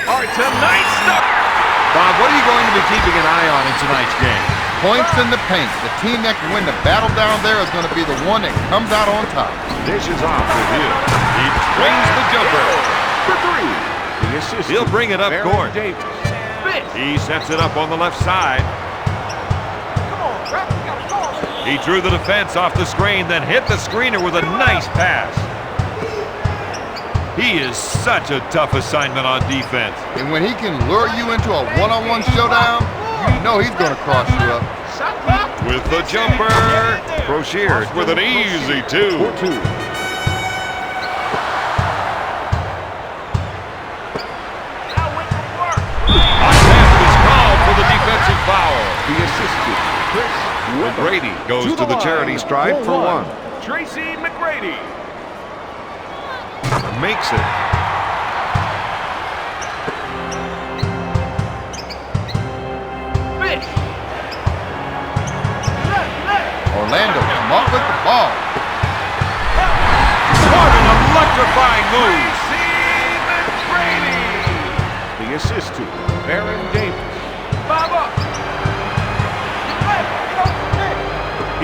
All right, tonight's stuff. Bob, what are you going to be keeping an eye on in tonight's game? Points in the paint. The team that can win the battle down there is going to be the one that comes out on top. Dishes off with him. He brings the jumper. For three. The assist. He'll bring it up court. He sets it up on the left side. He drew the defense off the screen, then hit the screener with a nice pass. He is such a tough assignment on defense. And when he can lure you into a one-on-one showdown, you know he's going to cross you up. With the jumper, Broshier with an easy two. Attempt is called for the defensive foul. The assistant, Chris McGrady goes to the charity stripe for one. Tracy McGrady Makes it. Orlando, come up with the ball. What an electrifying move. The assist to Baron Davis.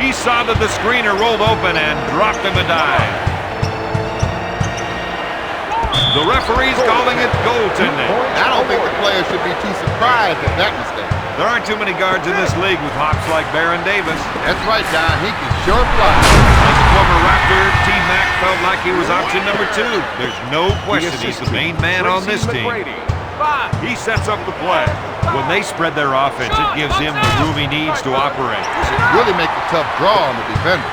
He saw that the screener rolled open and dropped him a dive. The referee's calling it goaltending. I don't think the player should be too surprised at that mistake. There aren't too many guards in this league with hops like Baron Davis. That's right, Don. He can sure fly. As a former Raptor, T-Mac felt like he was option number 2. There's no question he's the main man on this team. He sets up the play. When they spread their offense, it gives him the room he needs to operate. Really make a tough draw on the defender.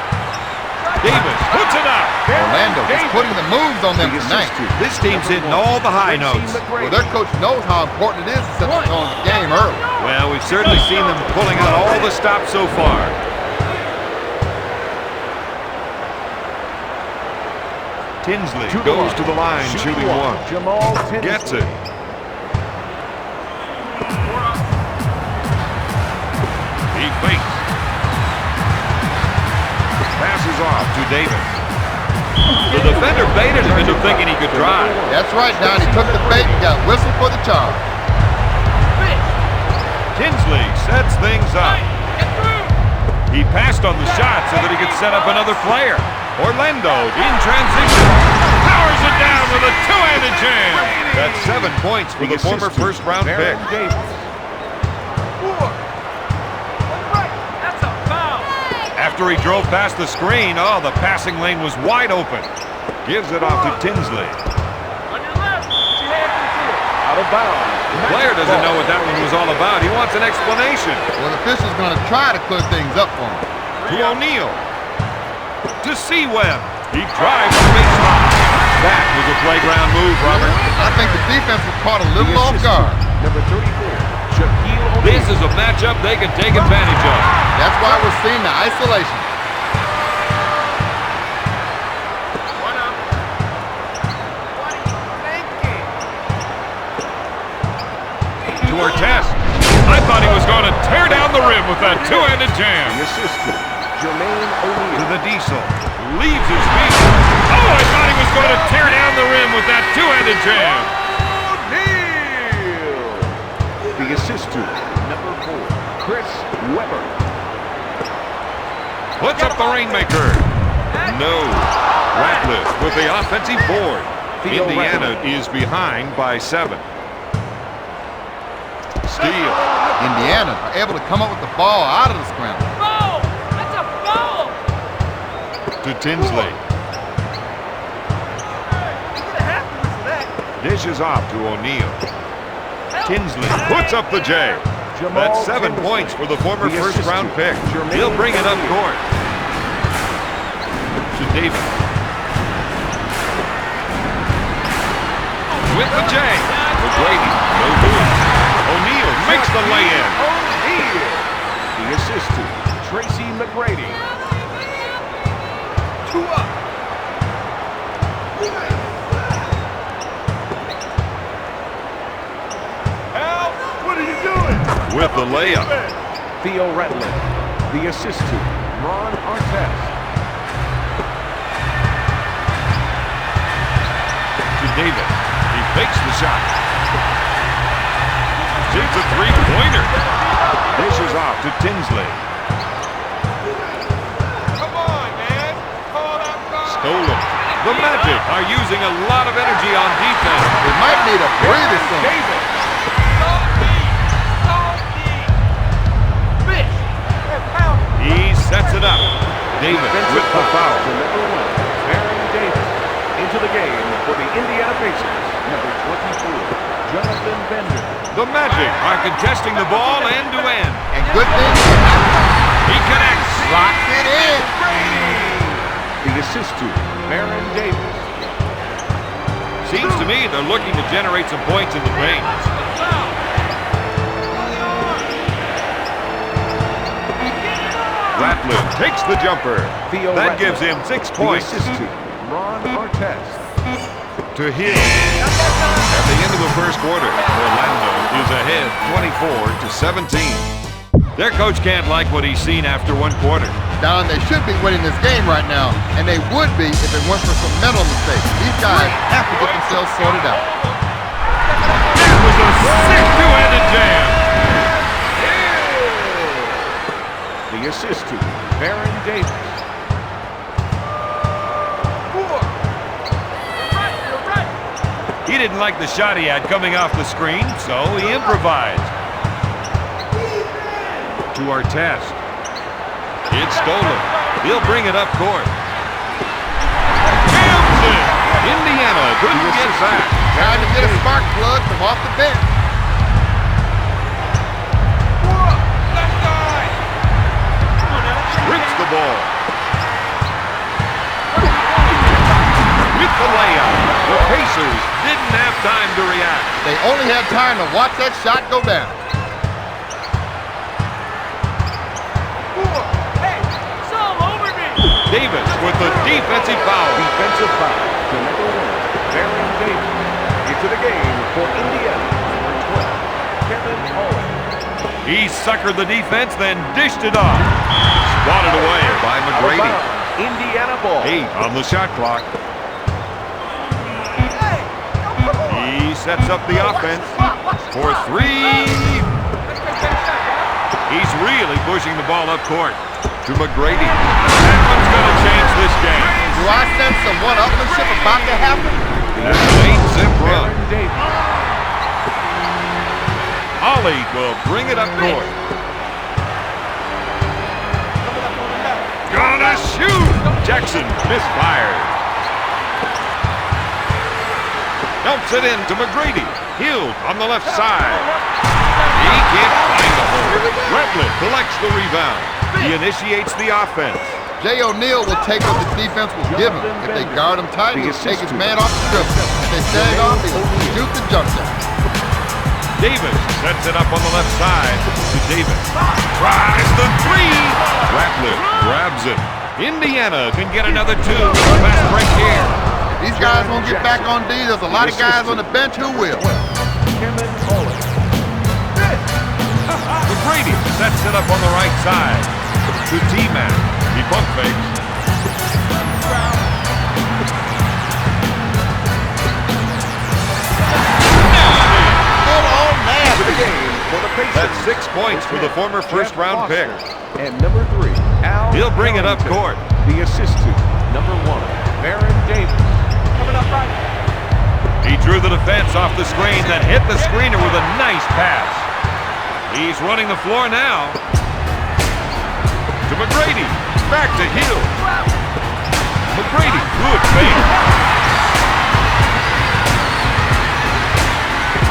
Davis puts it up. Orlando is putting the moves on them tonight. This team's hitting all the high notes. Well, their coach knows how important it is to set the tone of the game early. Well, we've certainly seen them pulling out all the stops so far. Tinsley goes to the line, shooting one. Gets it. He fakes. Passes off to Davis. The defender baited him into thinking he could drive. That's right, Don. He took the bait and got whistled for the charge. Tinsley sets things up. He passed on the shot so that he could set up another player. Orlando in transition. Powers it down with a two-handed jam. That's 7 points for the former first-round pick. After he drove past the screen, the passing lane was wide open. Gives it off to Tinsley. Out of bounds. The player doesn't know what that one was all about. He wants an explanation. Well, the official's going to try to clear things up for him. To O'Neal. To Seaweb. He drives the baseline. That was a playground move, Robert. I think the defense was caught a little off guard. Number 34, Shaquille O'Neal. This is a matchup they can take advantage of. That's why we're seeing the isolation. To Ortez. I thought he was going to tear down the rim with that two-handed jam. The assistant, Jermaine O'Neal. To the Diesel. Leaves his feet. Oh, I thought he was going to tear down the rim with that two-handed jam. O'Neal. The assistant, number 4, Chris Webber. Puts up the rainmaker. No. Ratliff with the offensive board. Indiana is behind by 7. Steal. Indiana are able to come up with the ball out of the scramble. Foul! That's a foul! To Tinsley. Dishes off to O'Neal. Tinsley puts up the J. That's 7 points for the former first-round pick. He'll bring it up court. To Davis. With the J. McGrady. No good. O'Neal makes the lay-in. O'Neal. The assistant, Tracy McGrady. 2 up. Help! What are you doing? With the layup. Theo Ratliff. The assistant, Ron Artest. To Davis. He fakes the shot. It's a three-pointer. Dishes off to Tinsley. Come on, man. Call that ball. Stolen. The Magic are using a lot of energy on defense. They might need a breather soon. Davis. Fish. They're pounding. He sets it up. Davis with the foul. To number 1, Baron Davis. Into the game for the Indiana Pacers, number 24, Jonathan Bender. The Magic are contesting the ball end-to-end. And good things. He connects. Locks it in. The assist to Baron Davis. Seems to me they're looking to generate some points in the paint. Ratliff takes the jumper. That gives him 6 points. The assist to Ron Artest. To Hill. At the end of the first quarter, Orlando is ahead 24-17. Their coach can't like what he's seen after one quarter. Don, they should be winning this game right now, and they would be if it weren't for some mental mistakes. These guys have to get themselves sorted out. That was a sick two-handed jam. The assist to Baron Davis. He didn't like the shot he had coming off the screen, so he improvised. To Artest. It's stolen. He'll bring it up court. Jams it. Indiana couldn't get back. Trying to get a spark plug from off the bench. Rips the ball. With the layup. The Pacers didn't have time to react. They only had time to watch that shot go down. Hey, it's all over me. Davis with the defensive foul. Defensive foul to number 1, Baron Davis. Into the game for Indiana, number 12, Kevin Owen. He suckered the defense, then dished it off. Swatted away by McGrady. Indiana ball. 8 on the shot clock. He sets up the offense for 3. He's really pushing the ball up court to McGrady. That one's going to change this game. Do I sense some one-upmanship about to happen? That's an 8-zip run. Baron Davis. Ollie will bring it up court. Gonna shoot! Jackson misfired. Dumps it in to McGrady. Hill on the left side. He can't find the hole. Ratliff collects the rebound. He initiates the offense. Jay O'Neal will take what the defense will give him. If they guard him tight, he'll take his man off the dribble. If they sag off, he'll shoot the jump shot. Davis sets it up on the left side to Davis. Tries the 3. Ratliff grabs it. Indiana can get another 2. Fast break here. If these guys won't get back on D, there's a lot of guys on the bench who will. Kevin Owen. McGrady sets it up on the right side to T-Man. He pump fakes. That's 6 points for the former first-round pick. And number 3, Al. He'll bring it up court. The assist to number 1, Baron Davis. Coming up right. He drew the defense off the screen, then hit the screener with a nice pass. He's running the floor now. To McGrady. Back to Hill. McGrady. Good fake.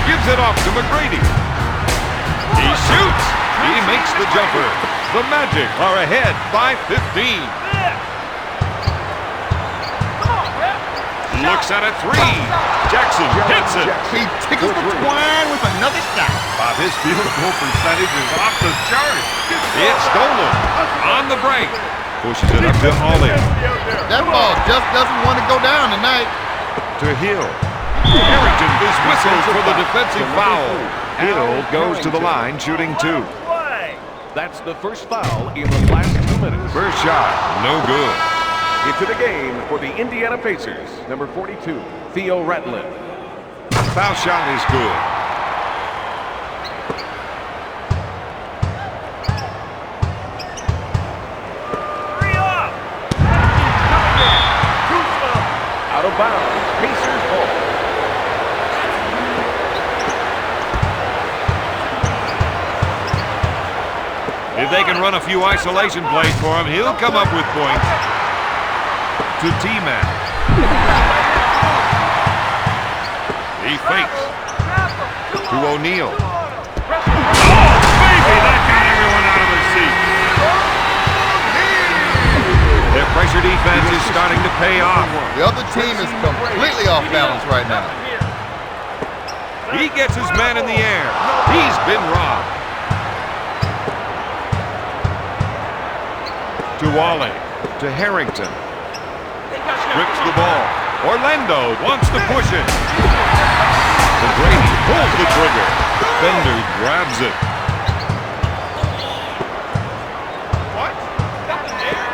Gives it off to McGrady. He shoots. He makes the jumper. The Magic are ahead by 15. Looks at a 3. Jackson hits it. He tickles the twine with another shot. Bob, his field goal percentage is off the chart. It's stolen on the break. Pushes it up to Ollie. That ball just doesn't want to go down tonight. To Hill. Harrington is whistled for the defensive foul. Hill goes to the line, shooting 2. That's the first foul in the last 2 minutes. First shot, no good. Into the game for the Indiana Pacers, number 42, Theo Ratliff. Foul shot is good. of bounds. Pacers ball. If they can run a few isolation plays for him, he'll come up with points. To T-Mac. He fakes. To O'Neal. Oh, baby! That got everyone out of their seats. Their pressure defense is starting to pay off. The other team is completely off balance right now. He gets his man in the air. He's been robbed. To Wally. To Harrington. Strips the ball. Orlando wants to push it. Brady pulls the trigger. Defender grabs it.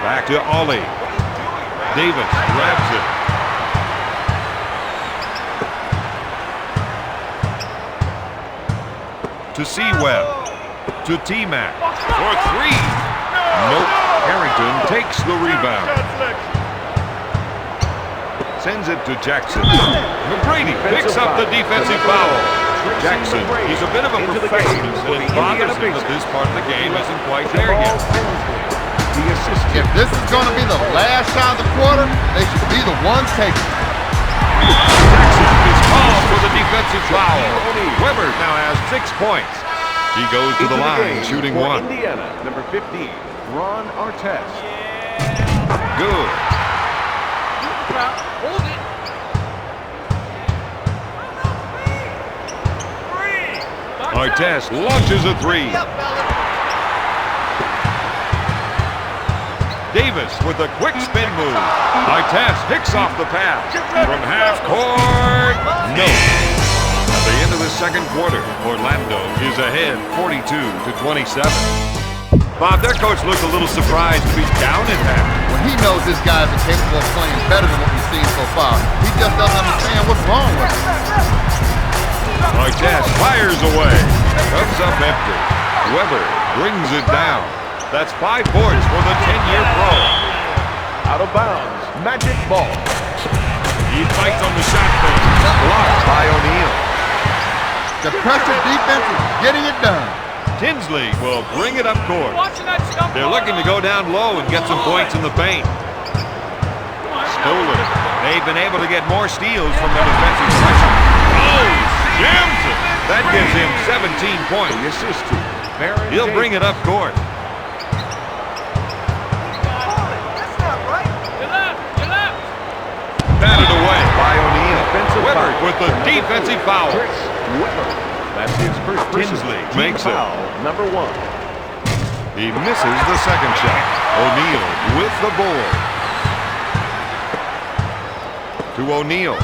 Back to Ollie. Davis grabs it. To C-Web. To T-Mac. For three. Nope. Harrington takes the rebound. Sends it to Jackson. McGrady picks up the defensive foul. Jackson, he's a bit of a perfectionist, and it bothers him that this part of the game isn't quite there yet. If this is going to be the last shot of the quarter, they should be the ones taking it. Jackson is called for the defensive foul. Weber now has 6 points. He goes to the line, shooting one. Indiana, number 15, Ron Artest. Good. Hold it. Artest launches a three. Davis with a quick spin move. Artest picks off the pass. From half court, no. At the end of the second quarter, Orlando is ahead 42-27. Bob, their coach looked a little surprised to be down at half. Well, he knows this guy is capable of playing better than what we've seen so far. He just doesn't understand what's wrong with him. Artest fires away. Comes up empty. Weber brings it down. That's 5 boards for the 10-year pro. Out of bounds. Magic ball. He fights on the shot fake. Blocked by O'Neal. The pressure defense is getting it done. Tinsley will bring it up court. They're looking to go down low and get some points in the paint. Stolen. They've been able to get more steals from the defensive pressure. Oh, jams it. That gives him 17 points. The assist to Baron He'll bring it up court. Batted away by O'Neal. Weber with the defensive foul. Chris Weber. That's his first Tinsley makes it. foul, number 1. He misses the second shot. O'Neal with the board. To O'Neal.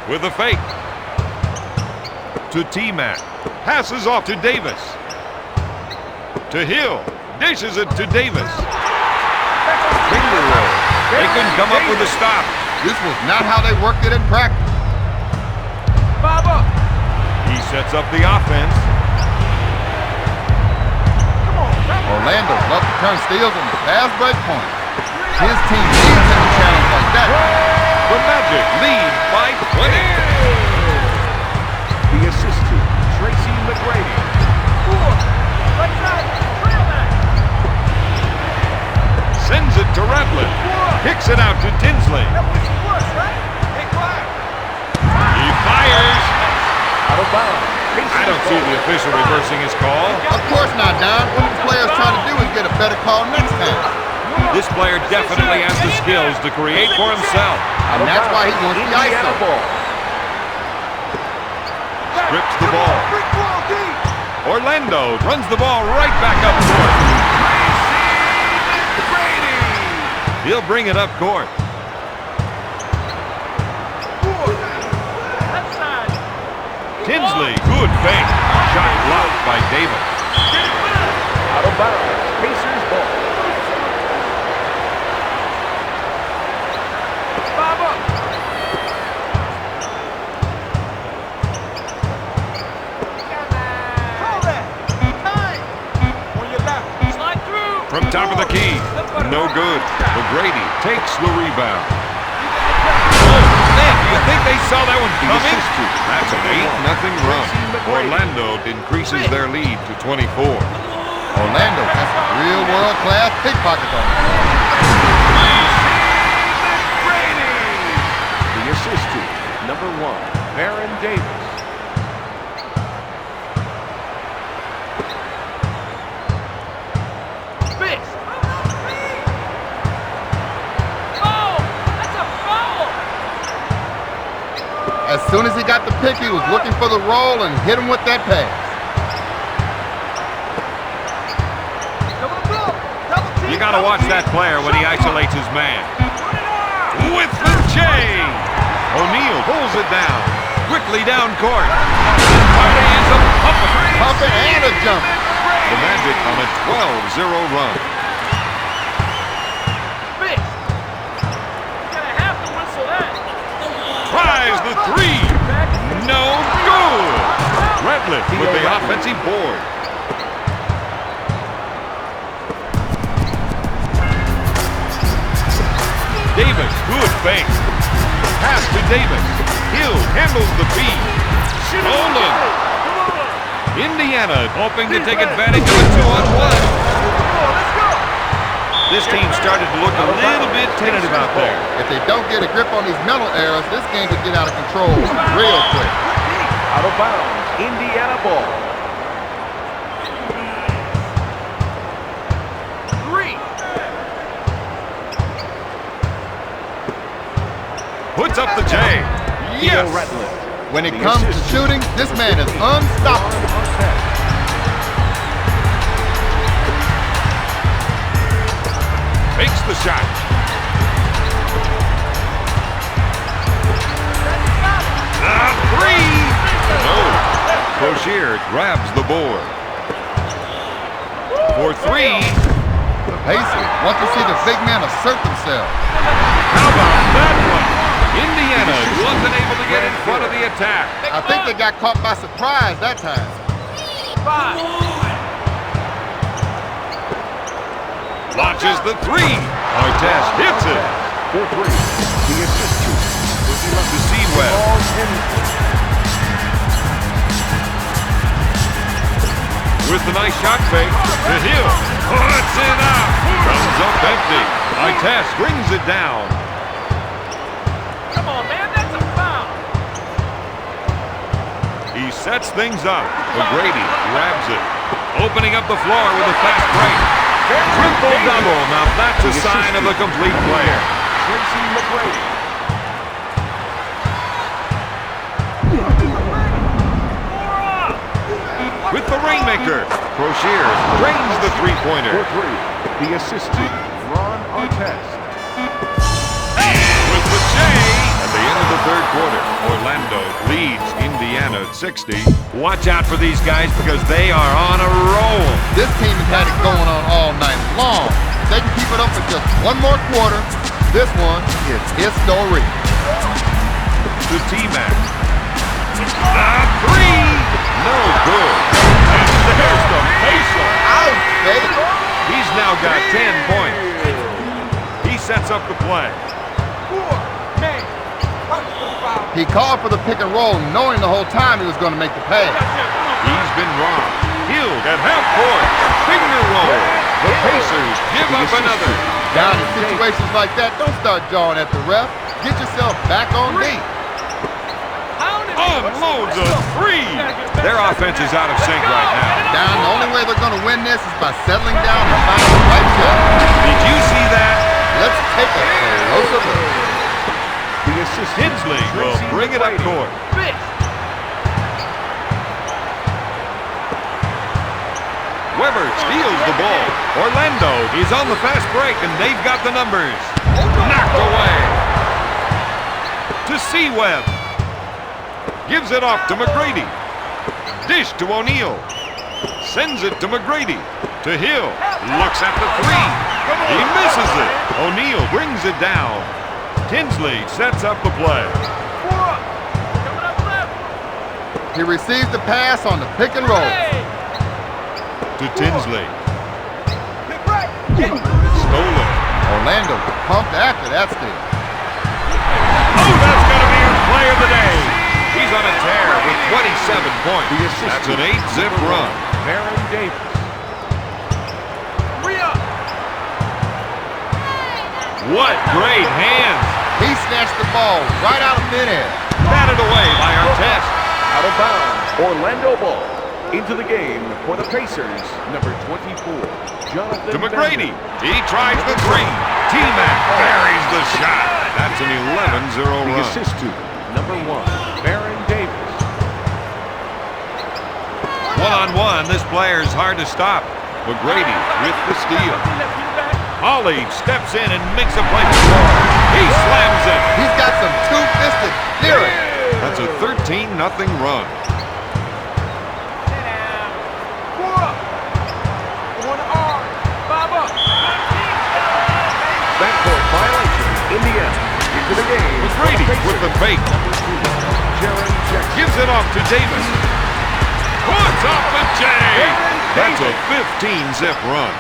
With a fake. To T-Mac. Passes off to Davis. To Hill. Dishes it to Davis. Finger roll. They couldn't come up with a stop. This was not how they worked it in practice. Baba. He sets up the offense. Orlando loves to turn steals on the fast break point. His team needs him to challenge like that. The Magic lead by 20. The assist to Tracy McGrady. Sends it to Ratlin. Kicks it out to Tinsley. He fires. Out of bounds. I don't see the official reversing his call. Of course not, Don. What the player's trying to do is get a better call next time. This player definitely has the skills to create for himself. And that's why he wants the Indiana ISO. ball. Strips the ball. Orlando runs the ball right back up court. He'll bring it up court. Tinsley, good fake. Shot blocked by Davis. Out of bounds. Pacers ball. From top of the key. No good. McGrady takes the rebound. You think they saw that one The coming? assist to That's an number 8-0 1, run. Tracy McGrady. Orlando increases their lead to 24. Orlando has some real world-class pickpockets on them. The assist to number 1, Baron Davis. As soon as he got the pick, he was looking for the roll and hit him with that pass. You got to watch that player when he isolates his man. With the J. O'Neal pulls it down. Quickly down court. Party is a Pumping and a jump. The Magic on a 12-0 run. Tries the three. No good. Redliff with the offensive board. Davis, good fake. Pass to Davis. Hill handles the feed. Stolen. Indiana hoping to take advantage of a 2-on-1. This team started to look a little bit tentative out there. If they don't get a grip on these mental errors, this game could get out of control real quick. Out of bounds, Indiana ball. 3. Puts up the J. Yes. When it comes to shooting, this man is unstoppable. Makes the shot. The three. No. Crocier grabs the board. For three. The Pacers want to see the big men assert themselves. How about that one? Indiana wasn't able to get in front of the attack. I think they got caught by surprise that time. 5. Launches the three. Artest hits it. For 3. The assist to To Seawell. With the nice shot fake. To Hill. Puts it out. Comes up empty. Artest brings it down. Come on, man, that's a foul. He sets things up. McGrady grabs it. Opening up the floor with a fast break. Triple-double. Now that's a sign of a complete player. Tracy McGrady. With the rainmaker. Crocier drains the three-pointer. For 3. The assist to Ron Artest. With the J. At the end of the third quarter, Orlando leads Indiana at 60. Watch out for these guys because they are on a roll. This team has had it going on all night long. If they can keep it up for just one more quarter, this one is history. To T-Mac. The three. No good. And there's the facial. Out, baby. He's now got 10 points. He sets up the play. 4. Man. He called for the pick and roll knowing the whole time he was going to make the pass. He's been wrong. Hill at half court. Finger roll. The Pacers give up another. Down in situations like that, don't start jawing at the ref. Get yourself back on beat. Unloads a three. Their offense is out of sync right now. Down, the only way they're going to win this is by settling down and finding the right shot. Did you see that? Let's take a closer look. The assist. Tinsley will bring it up court. Weber steals the ball. Orlando is on the fast break, and they've got the numbers. Knocked away. To Seaweb. Gives it off to McGrady. Dish to O'Neal. Sends it to McGrady. To Hill. Looks at the three. He misses it. O'Neal brings it down. Tinsley sets up the play. He receives the pass on the pick and roll. To Tinsley. Stolen. Orlando pumped after that steal. Oh, that's going to be a player of the day. He's on a tear with 27 points. That's an 8-zip run. Baron Davis. What great hands. He snatched the ball right out of midair. Batted away by Artest. Out of bounds. Orlando ball. Into the game for the Pacers. Number 24. Jonathan To McGrady. Bender. He tries the three. T-Mac buries the shot. That's an 11-0 The run. assist to number 1. Baron Davis. One-on-one, this player's hard to stop. McGrady with the steal. Ollie steps in and makes a play for score. He slams it. He's got some two-fisted fury. That's a 13-0 run. Backcourt violation. Indiana into the game. McGrady with the fake. Jaren Jackson. Gives it off to Davis. Puts off the J. That's a 15-zip run.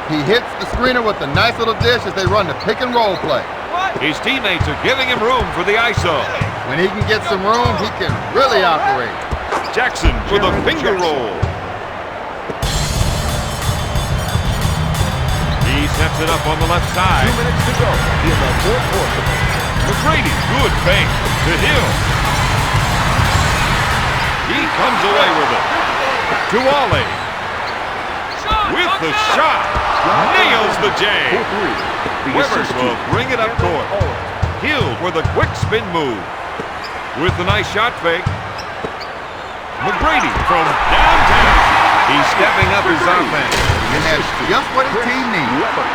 He hits the screener with a nice little dish as they run the pick-and-roll play. His teammates are giving him room for the ISO. When he can get some room, he can really operate. Jackson with a Jaren finger Jackson. roll. He sets it up on the left 2 side. minutes to go in the fourth quarter. McGrady, good fake to Hill. He comes away with it. To Ollie. With the shot. Nails the J. For 3. The Weber assist to will bring it up Kevin court. Ollie. Hill with a quick spin move. With the nice shot fake. McGrady from downtown. He's stepping up his offense. And that's just what his team needs. Weber.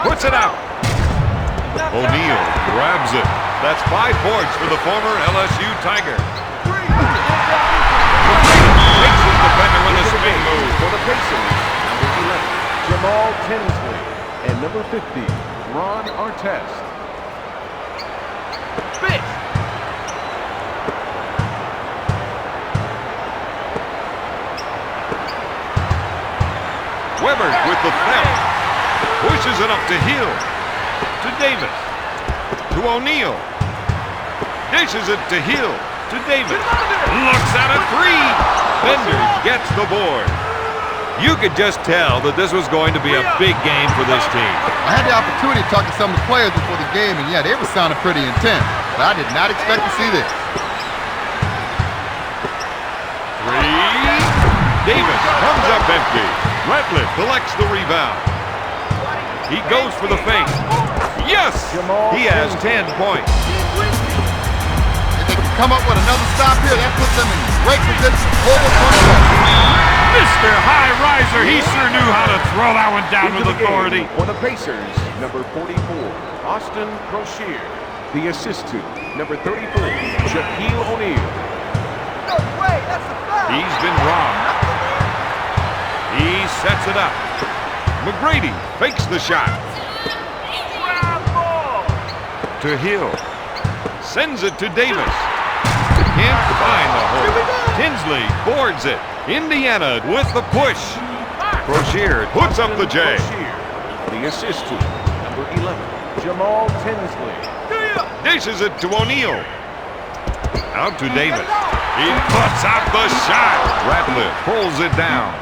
Puts it out. O'Neal grabs it. That's 5 points for the former LSU Tiger. Takes his defender with a spin move. For the Pacers, number 11, Jamal Tinsley. And number 50, Ron Artest. Weber with the theft. Pushes it up to Hill. To Davis. To O'Neal. Dishes it to Hill. To Davis. Looks at a three. Bender gets the board. You could just tell that this was going to be a big game for this team. I had the opportunity to talk to some of the players before the game, and yeah, they were sounding pretty intense. But I did not expect to see this. Three. Davis comes up empty. Ratliff collects the rebound. He goes for the fake. Yes! He has 10 points. If they can come up with another stop here, that puts them in great position to pull this one away. Mr. High Riser, he sure knew how to throw that one down Into with the authority. game for the Pacers, number 44, Austin Crocier. The assist to number 34, Shaquille O'Neal. No way, that's a foul. He's been robbed. He sets it up. McGrady fakes the shot. To Hill. Sends it to Davis. Can't find the hole. Tinsley boards it. Indiana with the push. Crocier puts up the J. Crocier. The assist to number 11, Jamal Tinsley. Dishes it to O'Neal. Out to Davis. He puts out the shot. Ratliff pulls it down.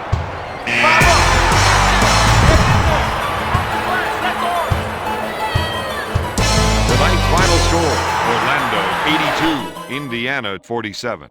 Tonight's final score, Orlando 82, Indiana 47.